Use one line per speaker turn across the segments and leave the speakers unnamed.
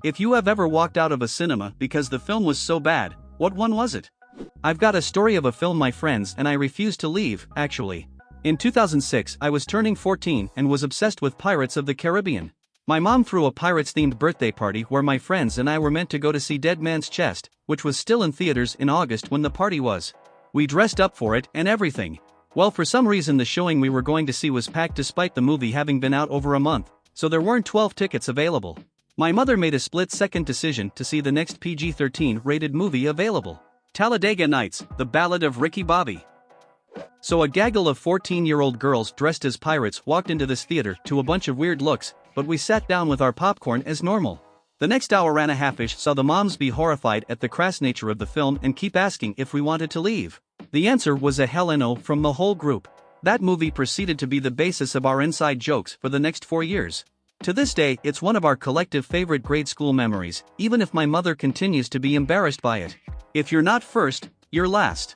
If you have ever walked out of a cinema because the film was so bad, what one was it? I've got a story of a film my friends and I refused to leave, actually. In 2006 I was turning 14 and was obsessed with Pirates of the Caribbean. My mom threw a Pirates-themed birthday party where my friends and I were meant to go to see Dead Man's Chest, which was still in theaters in August when the party was. We dressed up for it and everything. Well, for some reason the showing we were going to see was packed despite the movie having been out over a month, so there weren't 12 tickets available. My mother made a split-second decision to see the next PG-13 rated movie available. Talladega Nights, The Ballad of Ricky Bobby. So a gaggle of 14-year-old girls dressed as pirates walked into this theater to a bunch of weird looks, but we sat down with our popcorn as normal. The next hour and a half-ish saw the moms be horrified at the crass nature of the film and keep asking if we wanted to leave. The answer was a hell no from the whole group. That movie proceeded to be the basis of our inside jokes for the next 4 years. To this day, it's one of our collective favorite grade school memories, even if my mother continues to be embarrassed by it. If you're not first, you're last.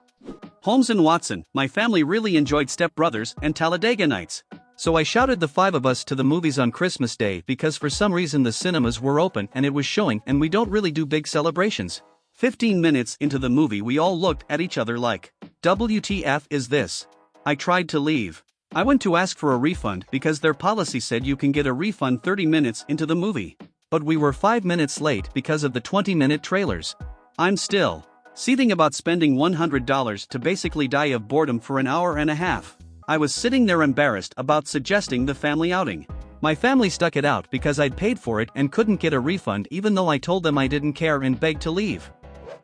Holmes and Watson, my family really enjoyed Step Brothers and Talladega Nights. So I shouted the 5 of us to the movies on Christmas Day because for some reason the cinemas were open and it was showing and we don't really do big celebrations. 15 minutes into the movie we all looked at each other like, WTF is this? I tried to leave. I went to ask for a refund because their policy said you can get a refund 30 minutes into the movie. But we were 5 minutes late because of the 20-minute trailers. I'm still seething about spending $100 to basically die of boredom for an hour and a half. I was sitting there embarrassed about suggesting the family outing. My family stuck it out because I'd paid for it and couldn't get a refund even though I told them I didn't care and begged to leave.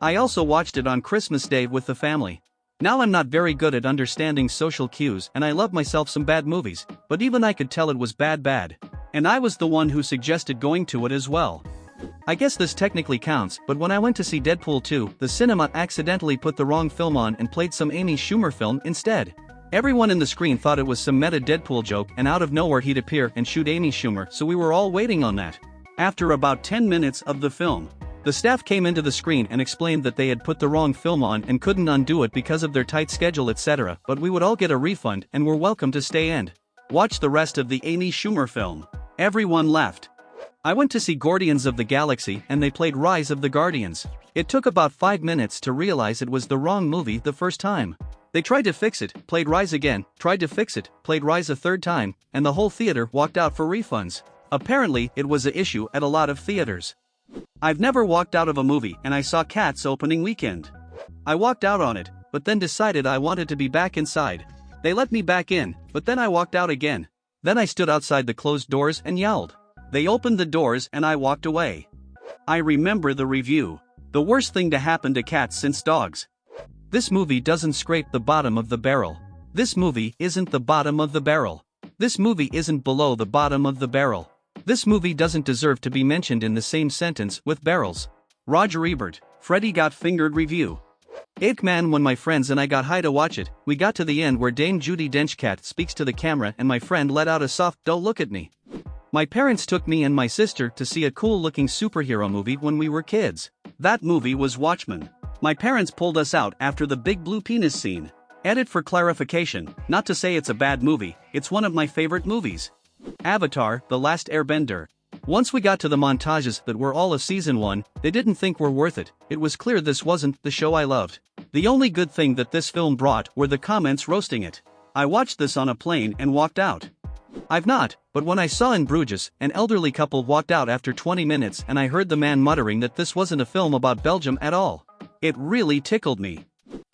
I also watched it on Christmas Day with the family. Now I'm not very good at understanding social cues and I love myself some bad movies, but even I could tell it was bad. And I was the one who suggested going to it as well. I guess this technically counts, but when I went to see Deadpool 2, the cinema accidentally put the wrong film on and played some Amy Schumer film instead. Everyone in the screen thought it was some meta Deadpool joke and out of nowhere he'd appear and shoot Amy Schumer, so we were all waiting on that. After about 10 minutes of the film, the staff came into the screen and explained that they had put the wrong film on and couldn't undo it because of their tight schedule etc., but we would all get a refund and were welcome to stay and watch the rest of the Amy Schumer film. Everyone left. I went to see Guardians of the Galaxy and they played Rise of the Guardians. It took about 5 minutes to realize it was the wrong movie the first time. They tried to fix it, played Rise again, tried to fix it, played Rise a third time, and the whole theater walked out for refunds. Apparently, it was an issue at a lot of theaters. I've never walked out of a movie and I saw Cats opening weekend. I walked out on it, but then decided I wanted to be back inside. They let me back in, but then I walked out again. Then I stood outside the closed doors and yelled. They opened the doors and I walked away. I remember the review. The worst thing to happen to cats since dogs. This movie doesn't scrape the bottom of the barrel. This movie isn't the bottom of the barrel. This movie isn't below the bottom of the barrel. This movie doesn't deserve to be mentioned in the same sentence with barrels. Roger Ebert, Freddy Got Fingered review. Man, when my friends and I got high to watch it, we got to the end where Dame Judi Denchcat speaks to the camera and my friend let out a soft "don't look at me." My parents took me and my sister to see a cool-looking superhero movie when we were kids. That movie was Watchmen. My parents pulled us out after the big blue penis scene. Edit for clarification, not to say it's a bad movie, it's one of my favorite movies. Avatar, The Last Airbender. Once we got to the montages that were all of season 1, they didn't think were worth it. It was clear this wasn't the show I loved. The only good thing that this film brought were the comments roasting it. I watched this on a plane and walked out. I've not, but when I saw in Bruges, an elderly couple walked out after 20 minutes and I heard the man muttering that this wasn't a film about Belgium at all. It really tickled me.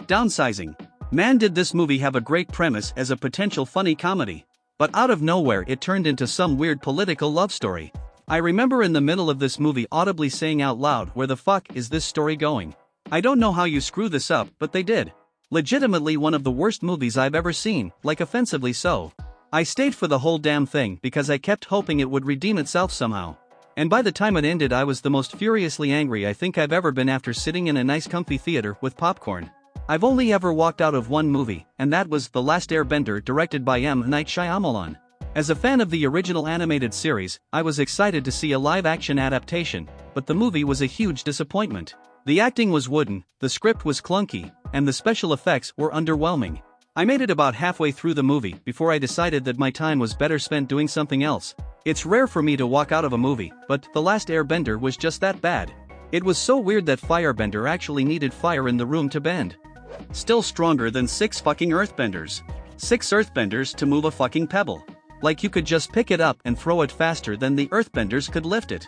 Downsizing. Man, did this movie have a great premise as a potential funny comedy. But out of nowhere it turned into some weird political love story. I remember in the middle of this movie audibly saying out loud, "Where the fuck is this story going? I don't know how you screw this up," but they did. Legitimately one of the worst movies I've ever seen, like offensively so. I stayed for the whole damn thing because I kept hoping it would redeem itself somehow. And by the time it ended I was the most furiously angry I think I've ever been after sitting in a nice comfy theater with popcorn. I've only ever walked out of one movie, and that was The Last Airbender, directed by M. Night Shyamalan. As a fan of the original animated series, I was excited to see a live-action adaptation, but the movie was a huge disappointment. The acting was wooden, the script was clunky, and the special effects were underwhelming. I made it about halfway through the movie before I decided that my time was better spent doing something else. It's rare for me to walk out of a movie, but The Last Airbender was just that bad. It was so weird that Firebender actually needed fire in the room to bend. Still stronger than 6 fucking earthbenders. 6 earthbenders to move a fucking pebble. Like you could just pick it up and throw it faster than the earthbenders could lift it.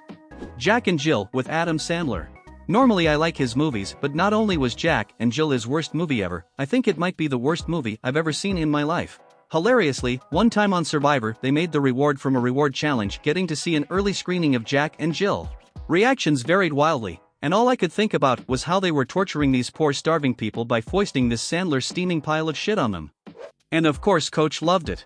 Jack and Jill with Adam Sandler. Normally I like his movies, but not only was Jack and Jill his worst movie ever, I think it might be the worst movie I've ever seen in my life. Hilariously, one time on Survivor they made the reward from a reward challenge getting to see an early screening of Jack and Jill. Reactions varied wildly, and all I could think about was how they were torturing these poor starving people by foisting this Sandler steaming pile of shit on them. And of course Coach loved it.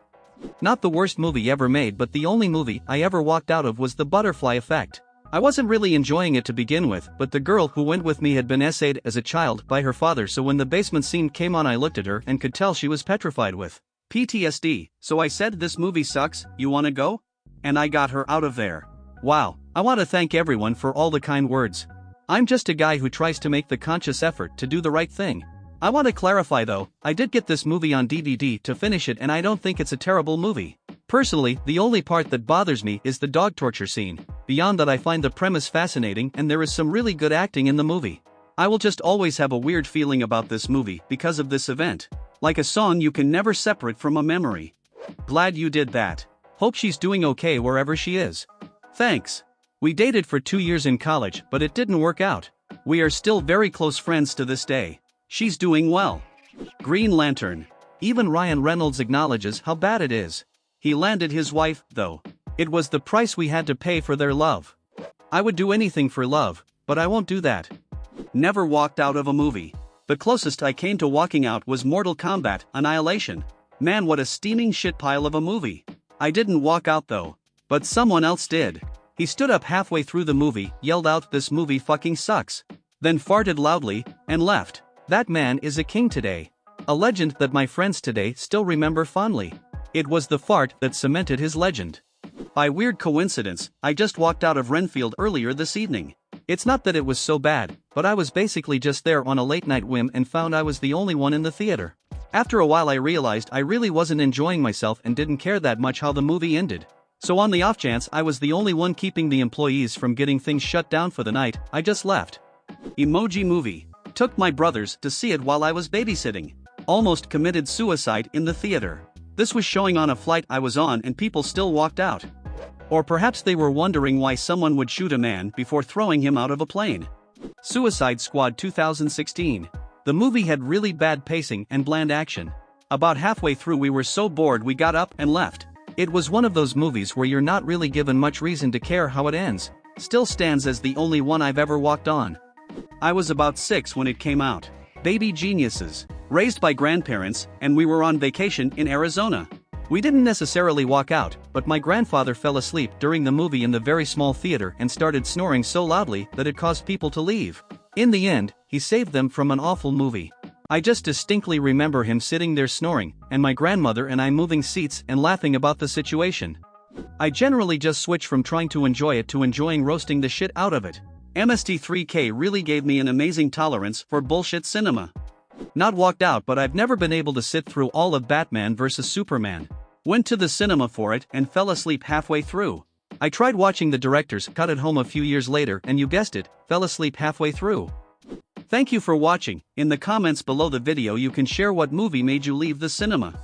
Not the worst movie ever made, but the only movie I ever walked out of was The Butterfly Effect. I wasn't really enjoying it to begin with, but the girl who went with me had been essayed as a child by her father, so when the basement scene came on I looked at her and could tell she was petrified with PTSD, so I said, "This movie sucks, you wanna go?" And I got her out of there. Wow, I want to thank everyone for all the kind words. I'm just a guy who tries to make the conscious effort to do the right thing. I want to clarify though, I did get this movie on DVD to finish it and I don't think it's a terrible movie. Personally, the only part that bothers me is the dog torture scene. Beyond that I find the premise fascinating and there is some really good acting in the movie. I will just always have a weird feeling about this movie because of this event. Like a song you can never separate from a memory. Glad you did that. Hope she's doing okay wherever she is. Thanks. We dated for 2 years in college, but it didn't work out. We are still very close friends to this day. She's doing well. Green Lantern. Even Ryan Reynolds acknowledges how bad it is. He landed his wife, though. It was the price we had to pay for their love. I would do anything for love, but I won't do that. Never walked out of a movie. The closest I came to walking out was Mortal Kombat, Annihilation. Man, what a steaming shit pile of a movie. I didn't walk out though. But someone else did. He stood up halfway through the movie, yelled out, "This movie fucking sucks," then farted loudly, and left. That man is a king today. A legend that my friends today still remember fondly. It was the fart that cemented his legend. By weird coincidence, I just walked out of Renfield earlier this evening. It's not that it was so bad, but I was basically just there on a late night whim and found I was the only one in the theater. After a while I realized I really wasn't enjoying myself and didn't care that much how the movie ended. So on the off chance I was the only one keeping the employees from getting things shut down for the night, I just left. Emoji Movie. Took my brothers to see it while I was babysitting. Almost committed suicide in the theater. This was showing on a flight I was on and people still walked out. Or perhaps they were wondering why someone would shoot a man before throwing him out of a plane. Suicide Squad 2016. The movie had really bad pacing and bland action. About halfway through we were so bored we got up and left. It was one of those movies where you're not really given much reason to care how it ends. Still stands as the only one I've ever walked on. I was about 6 when it came out. Baby geniuses. Raised by grandparents, and we were on vacation in Arizona. We didn't necessarily walk out, but my grandfather fell asleep during the movie in the very small theater and started snoring so loudly that it caused people to leave. In the end, he saved them from an awful movie. I just distinctly remember him sitting there snoring, and my grandmother and I moving seats and laughing about the situation. I generally just switch from trying to enjoy it to enjoying roasting the shit out of it. MST3K really gave me an amazing tolerance for bullshit cinema. Not walked out, but I've never been able to sit through all of Batman vs Superman. Went to the cinema for it and fell asleep halfway through. I tried watching the director's cut at home a few years later and you guessed it, fell asleep halfway through. Thank you for watching. In the comments below the video you can share what movie made you leave the cinema.